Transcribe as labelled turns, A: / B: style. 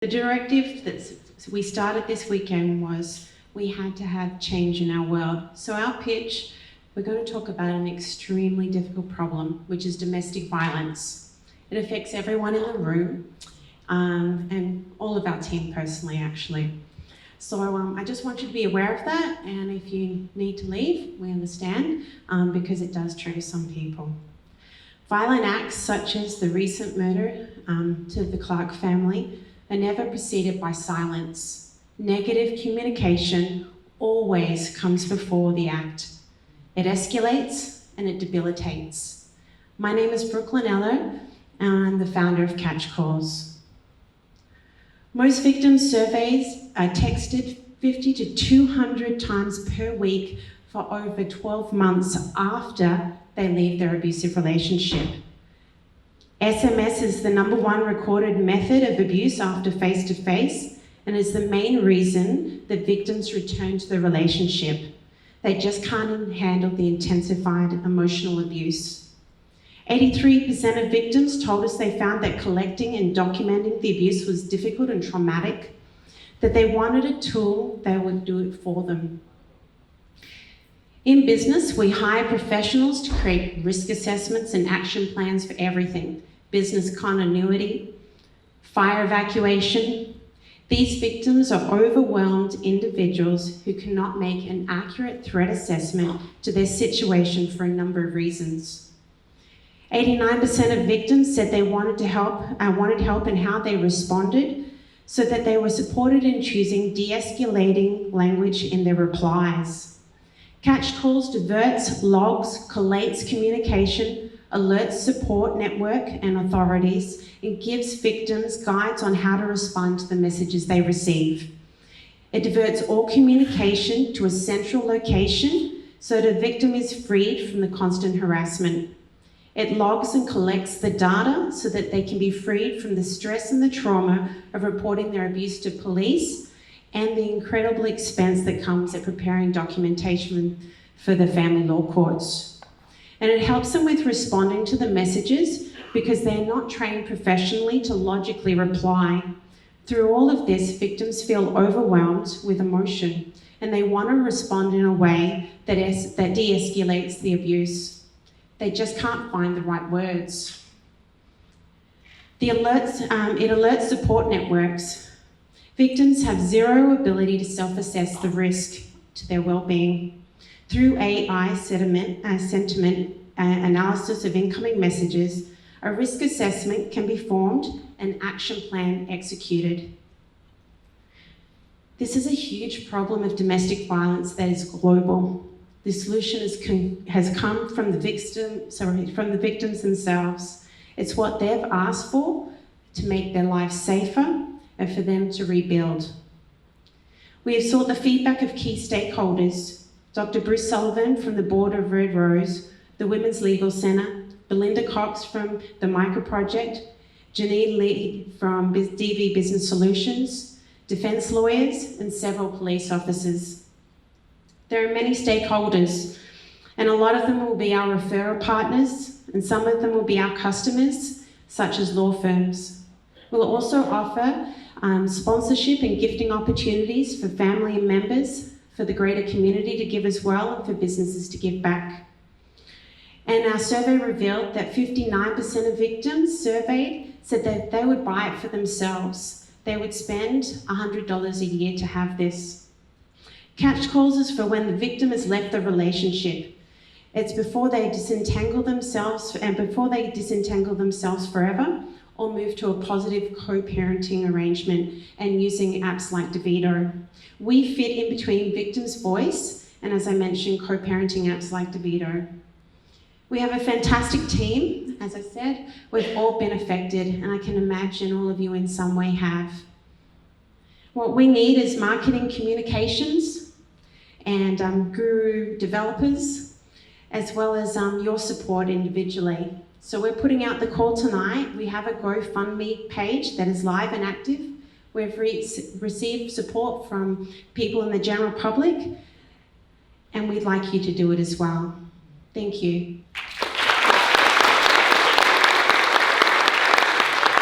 A: The directive that we started this weekend was we had to have change in our world. So our pitch, we're going to talk about an extremely difficult problem, which is domestic violence. It affects everyone in the room and all of our team personally, actually. So I just want you to be aware of that, and if you need to leave, we understand, because it does trigger some people. Violent acts such as the recent murder to the Clark family are never preceded by silence. Negative communication always comes before the act. It escalates and it debilitates. My name is Eller, and I'm the founder of CatchCalls. Most victims surveys are texted 50 to 200 times per week for over 12 months after they leave their abusive relationship. SMS is the #1 recorded method of abuse after face-to-face and is the main reason that victims return to the relationship. They just can't handle the intensified emotional abuse. 83% of victims told us they found that collecting and documenting the abuse was difficult and traumatic, that they wanted a tool that would do it for them. In business, we hire professionals to create risk assessments and action plans for everything: business continuity, fire evacuation. These victims are overwhelmed individuals who cannot make an accurate threat assessment to their situation for a number of reasons. 89% of victims said they wanted help in how they responded, so that they were supported in choosing de-escalating language in their replies. CatchCalls diverts, logs, collates communication, alerts support network and authorities, and gives victims guides on how to respond to the messages they receive. It diverts all communication to a central location so the victim is freed from the constant harassment. It logs and collects the data so that they can be freed from the stress and the trauma of reporting their abuse to police and the incredible expense that comes at preparing documentation for the family law courts. And it helps them with responding to the messages because they're not trained professionally to logically reply. Through all of this, victims feel overwhelmed with emotion and they want to respond in a way that de-escalates the abuse. They just can't find the right words. It alerts support networks. Victims have zero ability to self-assess the risk to their well-being. Through AI sentiment analysis of incoming messages, a risk assessment can be formed and an action plan executed. This is a huge problem of domestic violence that is global. The solution has come from the victims themselves. It's what they've asked for to make their lives safer and for them to rebuild. We have sought the feedback of key stakeholders: Dr. Bruce Sullivan from the board of Red Rose, the Women's Legal Centre, Belinda Cox from the Micro Project, Janine Lee from DV Business Solutions, defence lawyers, and several police officers. There are many stakeholders, and a lot of them will be our referral partners, and some of them will be our customers, such as law firms. We'll also offer sponsorship and gifting opportunities for family and members, for the greater community to give as well, and for businesses to give back. And our survey revealed that 59% of victims surveyed said that they would buy it for themselves. They would spend $100 a year to have this. CatchCalls is for when the victim has left the relationship. It's before they disentangle themselves forever or move to a positive co-parenting arrangement and using apps like DeVito. We fit in between victim's voice and, as I mentioned, co-parenting apps like DeVito. We have a fantastic team. As I said, we've all been affected, and I can imagine all of you in some way have. What we need is marketing communications and guru developers, as well as your support individually. So we're putting out the call tonight. We have a GoFundMe page that is live and active. We've received support from people in the general public, and we'd like you to do it as well. Thank you.